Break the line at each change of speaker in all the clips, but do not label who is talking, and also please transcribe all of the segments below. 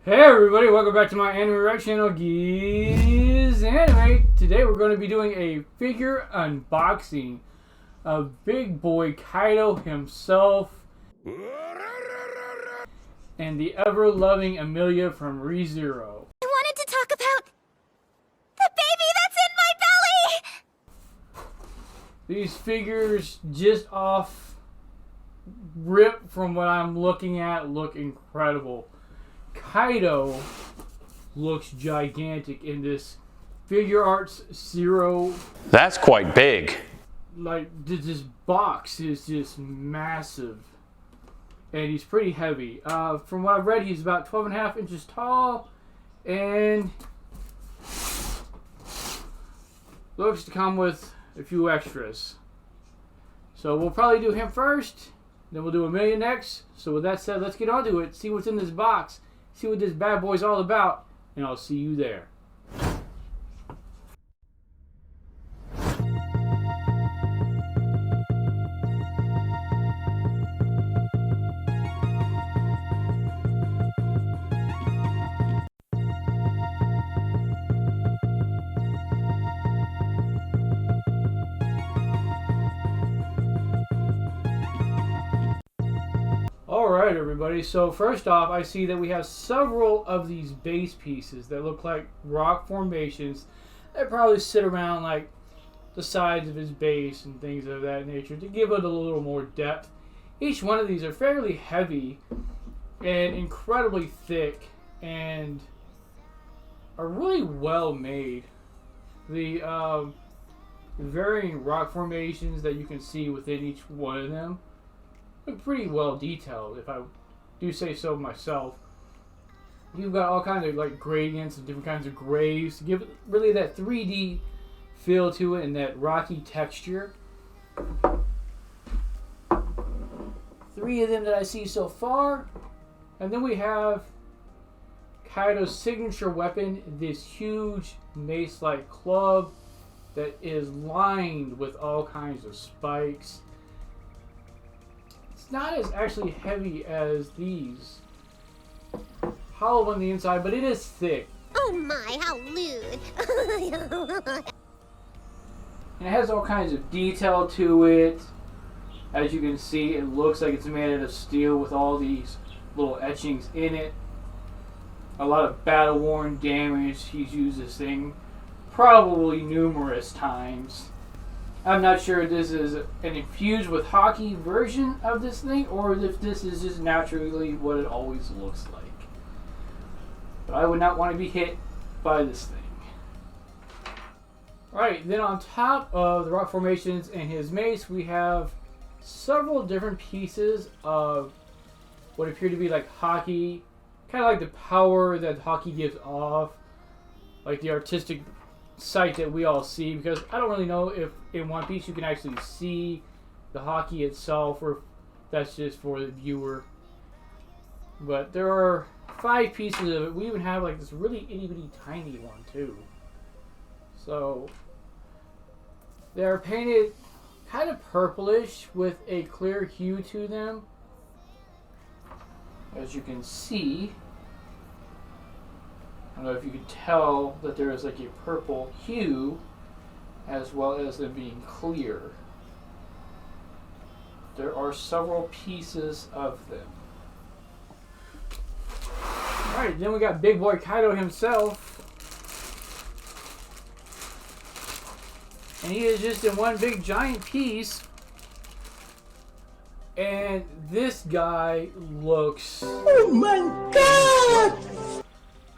Hey everybody, welcome back to my anime reaction channel, GizAnime. Today we're going to be doing a figure unboxing of Big Boy Kaido himself and the ever-loving Emilia from ReZero.
I wanted to talk about the baby that's in my belly!
These figures just off rip from what I'm looking at look incredible. Kaido looks gigantic in this Figuarts Zero.
That's quite big.
Like, this box is just massive. And he's pretty heavy. From what I've read, he's about 12.5 inches tall. And looks to come with a few extras. So we'll probably do him first. Then we'll do Emilia next. So with that said, let's get on to it. See what's in this box. See what this bad boy's all about. And I'll see you there. Alright everybody, so first off I see that we have several of these base pieces that look like rock formations that probably sit around like the sides of his base and things of that nature to give it a little more depth. Each one of these are fairly heavy and incredibly thick and are really well made. The varying rock formations that you can see within each one of them pretty well detailed, if I do say so myself. You've got all kinds of like gradients and different kinds of grays to give it really that 3D feel to it and that rocky texture. 3 of them that I see so far. And then we have Kaido's signature weapon, this huge mace-like club that is lined with all kinds of spikes. Not as actually heavy as these. Hollow on the inside, but it is thick.
Oh my, how lewd!
And it has all kinds of detail to it. As you can see, it looks like it's made out of steel with all these little etchings in it. A lot of battle-worn damage. He's used this thing probably numerous times. I'm not sure if this is an infused with hockey version of this thing or if this is just naturally what it always looks like. But I would not want to be hit by this thing. Alright, then on top of the rock formations and his mace, we have several different pieces of what appear to be like hockey. Kind of like the power that hockey gives off. Like the artistic sight that we all see, because I don't really know if in One Piece you can actually see the hockey itself or if that's just for the viewer. But there are 5 pieces of it. We even have like this really itty bitty tiny one too. So they're painted kind of purplish with a clear hue to them, as you can see. I don't know if you can tell that there is like a purple hue as well as them being clear. There are several pieces of them. Alright, then we got Big Boy Kaido himself. And he is just in one big giant piece. And this guy looks... Oh my god!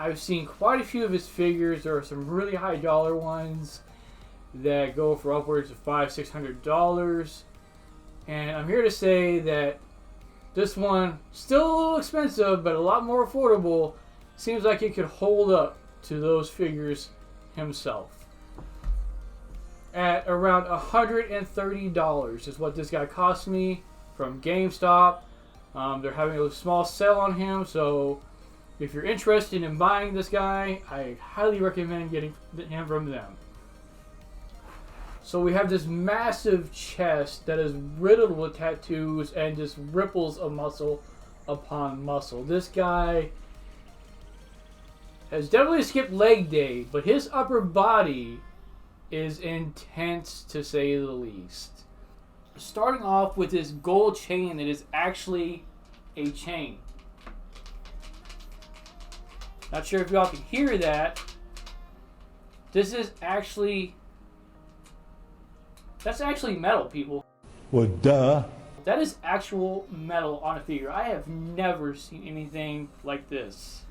I've seen quite a few of his figures. There are some really high dollar ones that go for upwards of $500–600. And I'm here to say that this one, still a little expensive, but a lot more affordable, seems like it could hold up to those figures himself. At around $130 is what this guy cost me from GameStop. They're having a small sale on him, so if you're interested in buying this guy, I highly recommend getting him from them. So we have this massive chest that is riddled with tattoos and just ripples of muscle upon muscle. This guy has definitely skipped leg day, but his upper body is intense to say the least. Starting off with this gold chain that is actually a chain. Not sure if y'all can hear that. This is actually... That's actually metal, people.
Well, duh.
That is actual metal on a figure. I have never seen anything like this.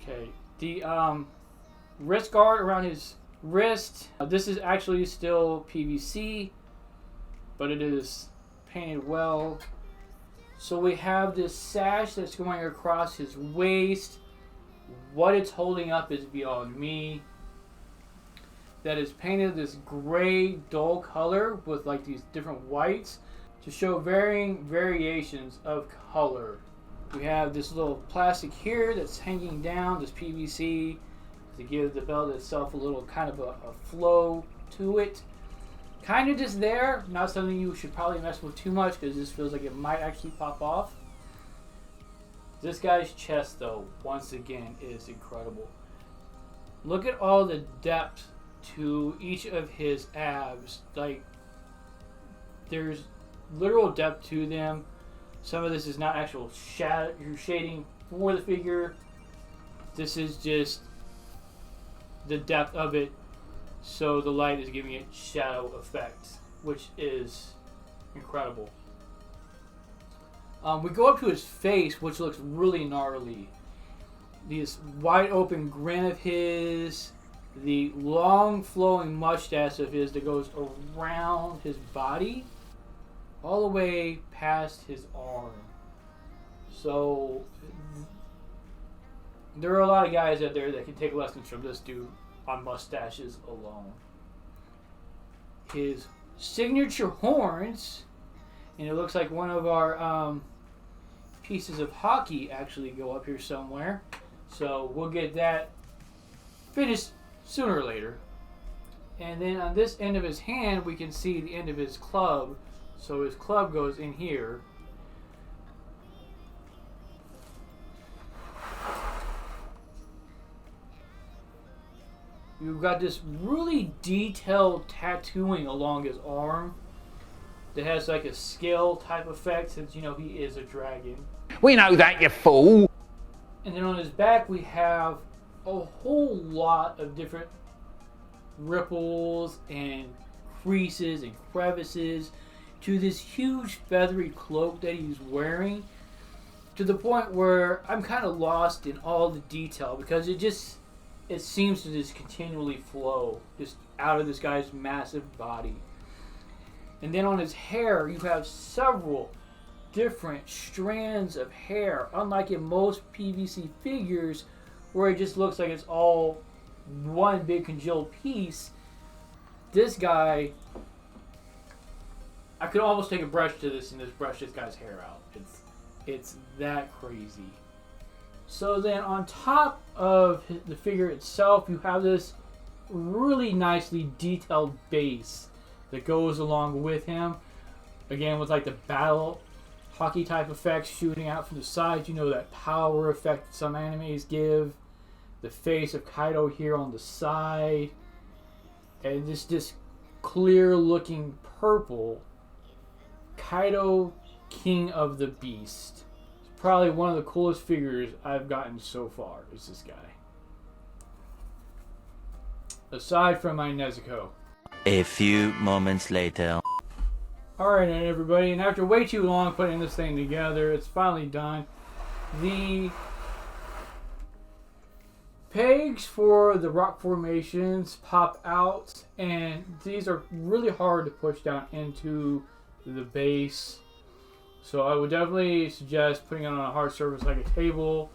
Okay. The wrist guard around his wrist. This is actually still PVC, but it is painted well. So we have this sash that's going across his waist. What it's holding up is beyond me. That is painted this gray dull color with like these different whites to show varying variations of color. We have this little plastic here that's hanging down, this PVC, to give the belt itself a little kind of a flow to it. Kind of just there, not something you should probably mess with too much because this feels like it might actually pop off. This guy's chest though, once again, is incredible. Look at all the depth to each of his abs. Like, there's literal depth to them. Some of this is not actual shading for the figure. This is just the depth of it, so the light is giving it shadow effects, which is incredible. We go up to his face, which looks really gnarly. This wide open grin of his, the long flowing mustache of his that goes around his body all the way past his arm. So there are a lot of guys out there that can take lessons from this dude on mustaches alone. His signature horns, and it looks like one of our pieces of hockey actually go up here somewhere. So we'll get that finished sooner or later. And then on this end of his hand, we can see the end of his club. So his club goes in here. You've got this really detailed tattooing along his arm that has like a scale type effect, since you know he is a dragon.
We know that, you fool.
And then on his back we have a whole lot of different ripples and creases and crevices to this huge feathery cloak that he's wearing, to the point where I'm kind of lost in all the detail because it seems to just continually flow just out of this guy's massive body. And then on his hair, you have several different strands of hair, unlike in most PVC figures where it just looks like it's all one big congealed piece. This guy, I could almost take a brush to this and just brush this guy's hair out. It's that crazy. So then on top of the figure itself, you have this really nicely detailed base that goes along with him. Again, with like the battle hockey type effects shooting out from the sides. You know, that power effect some animes give. The face of Kaido here on the side. And this clear looking purple. Kaido, King of the Beast. It's probably one of the coolest figures I've gotten so far, is this guy. Aside from my Nezuko.
A few moments later.
Alright then, everybody, and after way too long putting this thing together, it's finally done. The pegs for the rock formations pop out, and these are really hard to push down into the base. So I would definitely suggest putting it on a hard surface like a table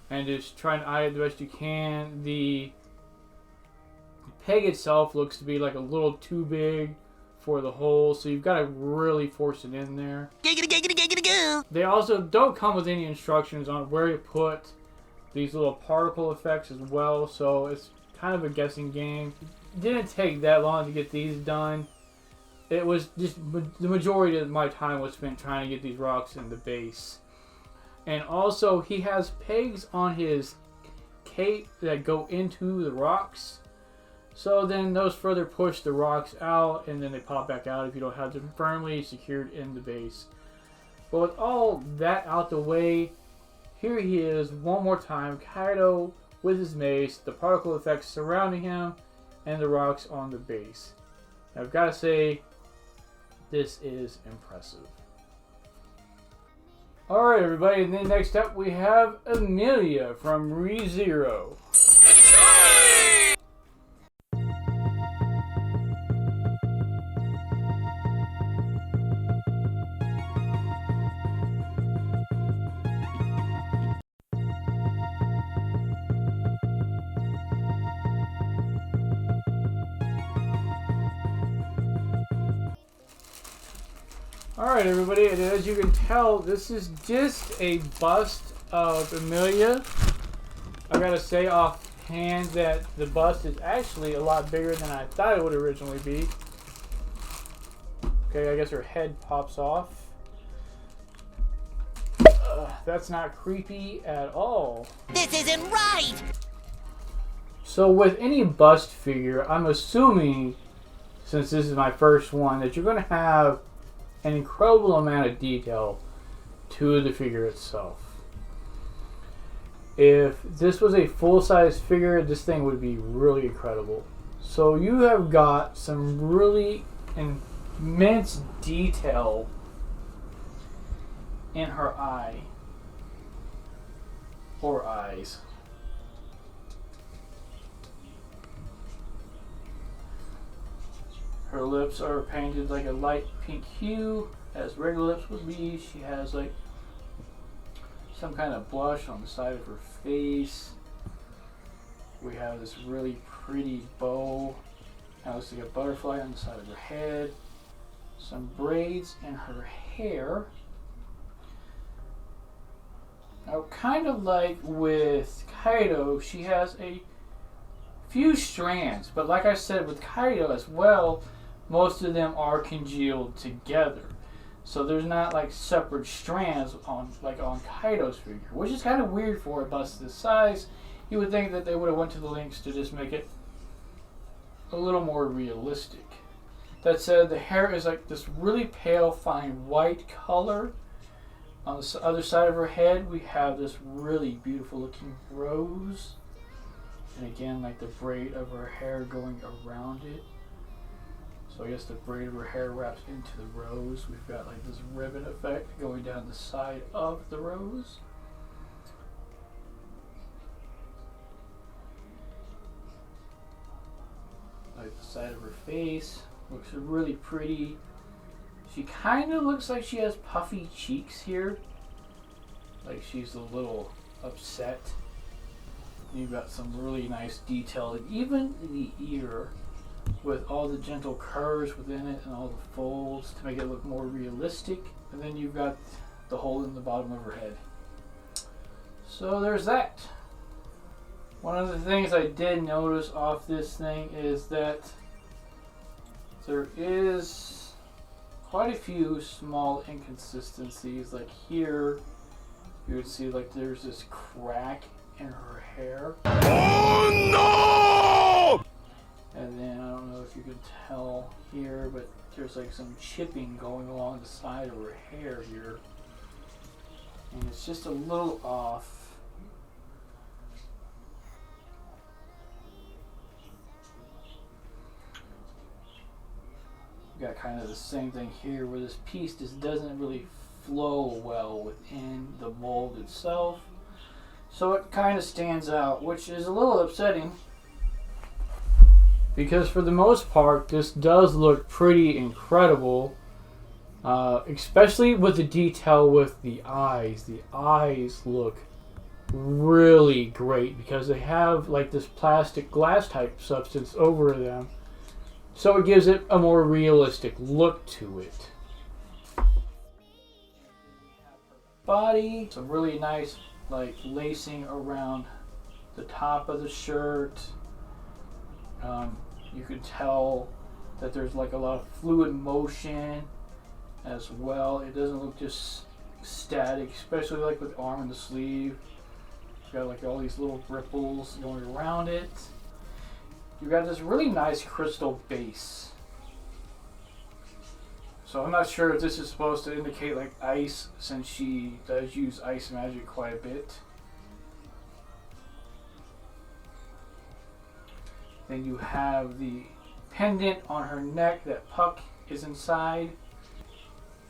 and just trying to eye it the best you can. The peg itself looks to be like a little too big for the hole, so you've got to really force it in there. They also don't come with any instructions on where to put these little particle effects as well, so it's kind of a guessing game. It didn't take that long to get these done. It was just the majority of my time was spent trying to get these rocks in the base. And also he has pegs on his cape that go into the rocks. So then those further push the rocks out, and then they pop back out if you don't have them firmly secured in the base. But with all that out the way, here he is one more time, Kaido with his mace, the particle effects surrounding him, and the rocks on the base. Now, I've got to say, this is impressive. Alright everybody, and then next up we have Emilia from ReZero. Alright everybody, and as you can tell, this is just a bust of Emilia. I gotta say offhand that the bust is actually a lot bigger than I thought it would originally be. Okay, I guess her head pops off. That's not creepy at all.
This isn't right!
So with any bust figure, I'm assuming, since this is my first one, that you're going to have an incredible amount of detail to the figure itself. If this was a full-size figure, this thing would be really incredible. So you have got some really immense detail in her eye or eyes. Her lips are painted like a light pink hue, as regular lips would be. She has like some kind of blush on the side of her face. We have this really pretty bow. That looks like a butterfly on the side of her head. Some braids in her hair. Now, kind of like with Kaido, she has a few strands, but like I said with Kaido as well, most of them are congealed together. So there's not like separate strands on Kaido's figure, which is kind of weird for a bust this size. You would think that they would have went to the lengths to just make it a little more realistic. That said, the hair is like this really pale, fine white color. On the other side of her head, we have this really beautiful looking rose. And again, like the braid of her hair going around it. So I guess the braid of her hair wraps into the rose. We've got like this ribbon effect going down the side of the rose. Like the side of her face. Looks really pretty. She kind of looks like she has puffy cheeks here. Like she's a little upset. You've got some really nice detail, and even the ear with all the gentle curves within it and all the folds to make it look more realistic. And then you've got the hole in the bottom of her head. So there's that. One of the things I did notice off this thing is that there is quite a few small inconsistencies. Like here, you would see like there's this crack in her hair. Oh no! And then I don't know if you could tell here, but there's like some chipping going along the side of her hair here. And it's just a little off. Got kind of the same thing here where this piece just doesn't really flow well within the mold itself. So it kind of stands out, which is a little upsetting. Because for the most part, this does look pretty incredible. Especially with the detail with the eyes. The eyes look really great because they have like this plastic glass type substance over them. So it gives it a more realistic look to it. Body, some really nice like lacing around the top of the shirt. You could tell that there's like a lot of fluid motion as well. It doesn't look just static, especially like with arm and the sleeve. got like all these little ripples going around it. You got this really nice crystal base. So I'm not sure if this is supposed to indicate like ice, since she does use ice magic quite a bit. Then you have the pendant on her neck that Puck is inside,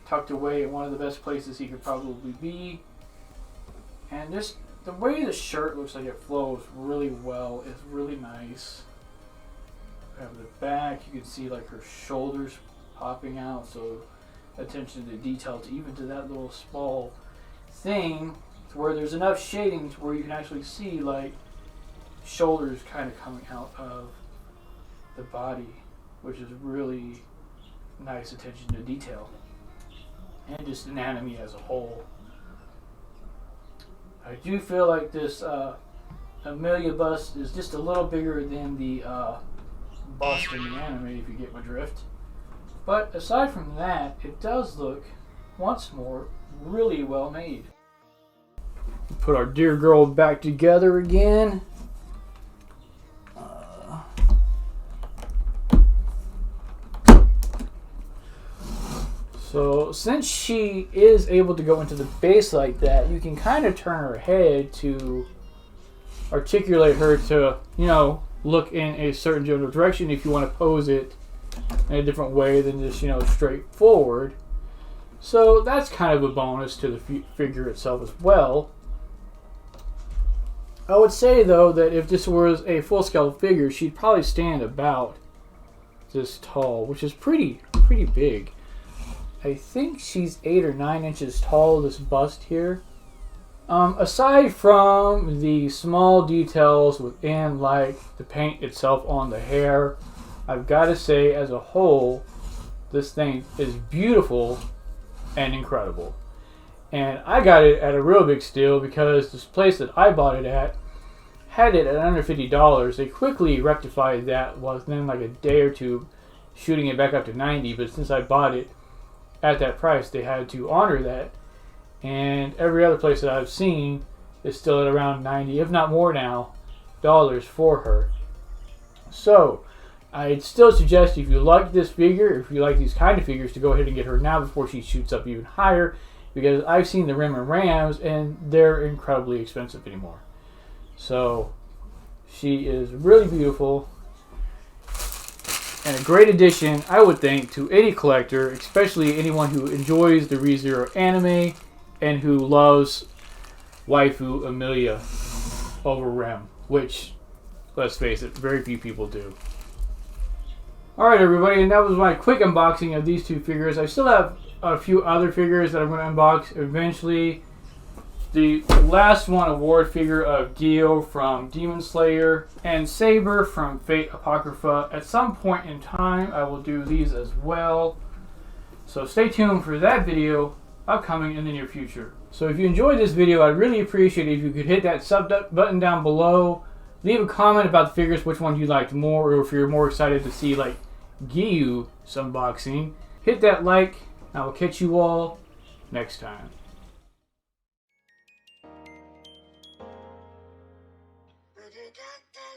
tucked away in one of the best places he could probably be. And just the way the shirt looks like it flows really well is really nice. You have the back, you can see like her shoulders popping out, so attention to detail to even to that little small thing, to where there's enough shading to where you can actually see like shoulders kind of coming out of the body, which is really nice attention to detail, and just anatomy as a whole. I do feel like this Emilia bust is just a little bigger than the bust in the anime, if you get my drift. But aside from that, it does look, once more, really well made. Put our dear girl back together again. So since she is able to go into the base like that, you can kind of turn her head to articulate her to, you know, look in a certain general direction if you want to pose it in a different way than just, you know, straight forward. So that's kind of a bonus to the figure itself as well. I would say though that if this was a full-scale figure, she'd probably stand about this tall, which is pretty big. I think she's 8 or 9 inches tall, this bust here. Aside from the small details within, like the paint itself on the hair, I've got to say, as a whole, this thing is beautiful and incredible. And I got it at a real big steal because this place that I bought it at had it at under $50. They quickly rectified that within like a day or two, shooting it back up to $90. But since I bought it at that price, they had to honor that. And every other place that I've seen is still at around $90, if not more now, dollars for her. So I'd still suggest, if you like this figure, if you like these kind of figures, to go ahead and get her now before she shoots up even higher, because I've seen the Rim and Rams and they're incredibly expensive anymore. So she is really beautiful and a great addition, I would think, to any collector, especially anyone who enjoys the ReZero anime and who loves waifu Emilia over Rem, which, let's face it, very few people do. Alright everybody, and that was my quick unboxing of these two figures. I still have a few other figures that I'm going to unbox eventually. The last one, award figure of Gyo from Demon Slayer and Saber from Fate Apocrypha. At some point in time, I will do these as well. So stay tuned for that video upcoming in the near future. So if you enjoyed this video, I'd really appreciate it if you could hit that sub button down below. Leave a comment about the figures, which one you liked more, or if you're more excited to see like Gyu unboxing. Hit that like, and I will catch you all next time.
Da da da.